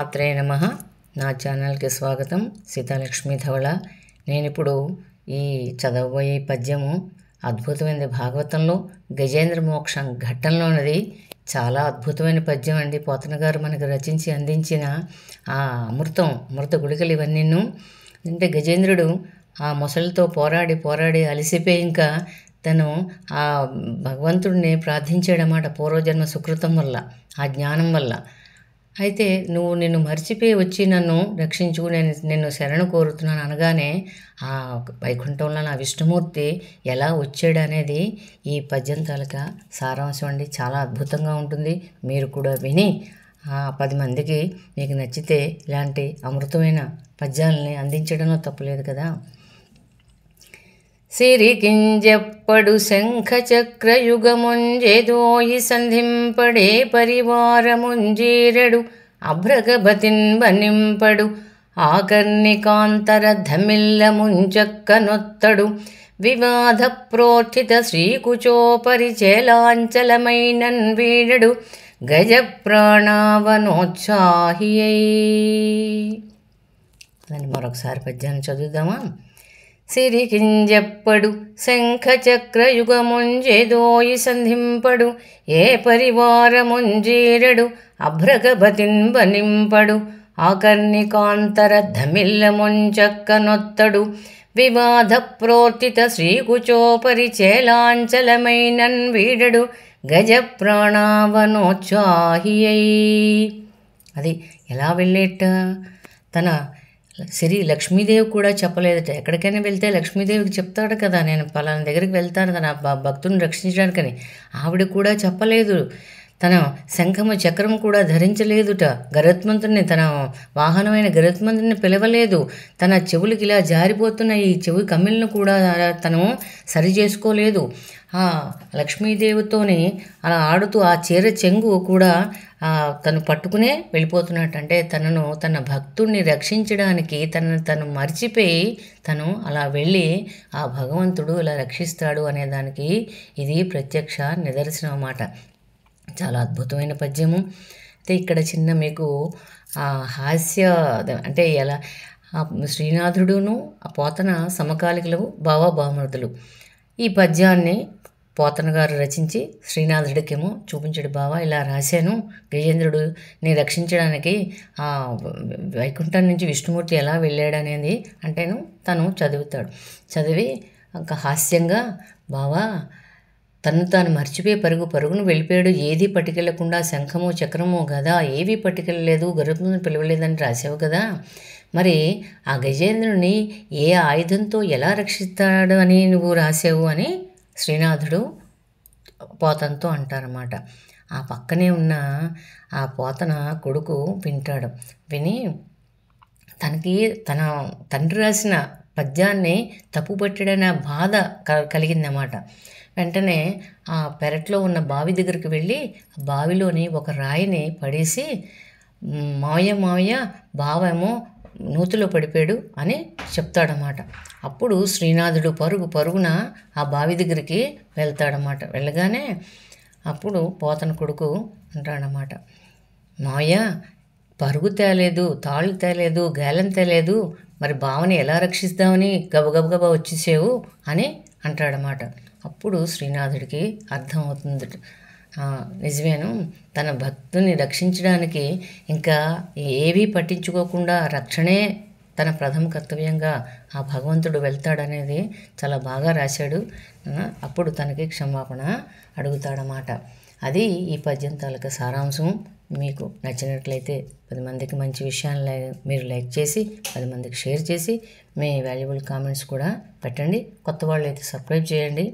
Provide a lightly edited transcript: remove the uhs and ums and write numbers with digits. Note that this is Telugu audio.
మాత్రే నమః. నా ఛానల్కి స్వాగతం. సీతాలక్ష్మి ధవళ. నేను ఇప్పుడు ఈ చదవబోయే పద్యము అద్భుతమైనది. భాగవతంలో గజేంద్ర మోక్షం ఘట్టంలోనిది. చాలా అద్భుతమైన పద్యం అండి. పోతన గారు మనకు రచించి అందించిన ఆ అమృత గుళికలు ఇవన్నీను. అంటే గజేంద్రుడు ఆ మొసలితో పోరాడి అలసిపోయి ఇంకా తను ఆ భగవంతుడిని ప్రార్థించాడన్నమాట. పూర్వజన్మ సుకృతం వల్ల, ఆ జ్ఞానం వల్ల. అయితే నువ్వు నిన్ను మర్చిపోయి వచ్చి నన్ను రక్షించు, నిన్ను శరణు కోరుతున్నాను అనగానే ఆ వైకుంఠంలో నా విష్ణుమూర్తి ఎలా వచ్చాడు అనేది ఈ పద్యం తాలూకా సారాంశం అండి. చాలా అద్భుతంగా ఉంటుంది. మీరు కూడా విని 10 మందికి మీకు నచ్చితే ఇలాంటి అమృతమైన పద్యాలని అందించడంలో తప్పులేదు కదా. సిరికింజెప్పడు శంఖచక్రయుగముంజేదోయి సంధింపడే పరివారముంజీరడు అభ్రగభతిన్ బనింపడు ఆకర్ణికాంతరధమిల్ల ముంచక్కనొత్తడు వివాద ప్రోత్థిత శ్రీకుచోపరిచేలాంచలమైనన్ వీడడు గజ ప్రాణావనోత్సాహియై. దాన్ని మరొకసారి పద్యాన్ని చదువుదామా. సిరికింజెప్పడు శంఖచక్రయుగముంజేదోయి సంధింపడు ఏ పరివారముంజీరడు అభ్రగభతిన్ బనింపడు ఆకర్ణికాంతరధమిల్ల ముంచక్కనొత్తడు వివాద ప్రోత్థిత శ్రీకుచోపరిచేలాంచలమైనన్ వీడడు గజ ప్రాణావనోత్సాహియై. అది ఎలా వెళ్ళేట తన లక్ష్మీదేవి కూడా చెప్పలేదట. ఎక్కడికైనా వెళ్తే లక్ష్మీదేవికి చెప్తాడు కదా, నేను పలానా దగ్గరికి వెళ్తాను తన భక్తుని రక్షించడానికని. ఆవిడ కూడా చెప్పలేదు. తన శంఖము చక్రము కూడా ధరించలేదుట. గరుత్మంతుడిని, తన వాహనమైన గరుత్మంతుడిని పిలవలేదు. తన చెవులకి ఇలా జారిపోతున్న ఈ చెవి కమ్మిలను కూడా తను సరి చేసుకోలేదు. ఆ లక్ష్మీదేవితోని అలా ఆడుతూ ఆ చీర చెంగు కూడా తను పట్టుకునే వెళ్ళిపోతున్నట్టు. అంటే తన భక్తుడిని రక్షించడానికి తను మర్చిపోయి తను అలా వెళ్ళి ఆ భగవంతుడు ఇలా రక్షిస్తాడు అనేదానికి ఇది ప్రత్యక్ష నిదర్శనం అన్నమాట. చాలా అద్భుతమైన పద్యము. అయితే ఇక్కడ చిన్న మీకు హాస్య అంటే ఎలా శ్రీనాథుడును ఆ పోతన సమకాలికలు బామరుదులు. ఈ పద్యాన్ని పోతన గారు రచించి శ్రీనాథుడికేమో చూపించాడు. బావా ఇలా రాశాను, గజేంద్రుడిని రక్షించడానికి ఆ వైకుంఠం నుంచి విష్ణుమూర్తి ఎలా వెళ్ళాడనేది అంటేను తను చదువుతాడు. చదివి ఇంకా హాస్యంగా, బావా తాను మర్చిపోయి పరుగును వెళ్ళిపోయాడు, ఏది పట్టుకెళ్లకుండా శంఖము చక్రము గదా ఏవి పట్టుకెళ్ళలేదు, గరుత్మంతుని పిలవలేదని రాసావు కదా, మరి ఆ గజేంద్రుని ఏ ఆయుధంతో ఎలా రక్షిస్తాడు అని నువ్వు రాసావు అని శ్రీనాథుడు పోతనతో అంటారన్నమాట. ఆ పక్కనే ఉన్న ఆ పోతన కొడుకు వింటాడు. విని తనకి తన తండ్రి రాసిన పద్యాన్ని తప్పుపట్టాడన్న బాధ కలిగిందన్నమాట. వెంటనే ఆ పెరట్లో ఉన్న బావి దగ్గరికి వెళ్ళి ఆ బావిలోని ఒక రాయిని పడేసి, మావయ్య బావేమో నూతిలో పడిపోయాడు అని చెప్తాడన్నమాట. అప్పుడు శ్రీనాథుడు పరుగున ఆ బావి దగ్గరికి వెళ్తాడన్నమాట. వెళ్ళగానే అప్పుడు పోతన కొడుకు అంటాడన్నమాట, మావయ్య పరుగు తేలేదు, తాళ్ళు తేలేదు, గేలం తేలేదు, మరి బావని ఎలా రక్షిస్తామని గబగబా వచ్చేసావు అని అంటాడన్నమాట. అప్పుడు శ్రీనాథుడికి అర్థమవుతుంది, నిజమేను, తన భక్తుని రక్షించడానికి ఇంకా ఏవీ పట్టించుకోకుండా రక్షణే తన ప్రథమ కర్తవ్యంగా ఆ భగవంతుడు వెళ్తాడనేది చాలా బాగా రాశాడు. అప్పుడు తనకి క్షమాపణ అడుగుతాడన్నమాట. అది ఈ పద్యం తాలూకా సారాంశం. మీకు నచ్చినట్లయితే 10 మందికి మంచి విషయాన్ని మీరు లైక్ చేసి 10 మందికి షేర్ చేసి మీ వాల్యుబుల్ కామెంట్స్ కూడా పెట్టండి. కొత్త వాళ్ళు అయితే సబ్స్క్రైబ్ చేయండి.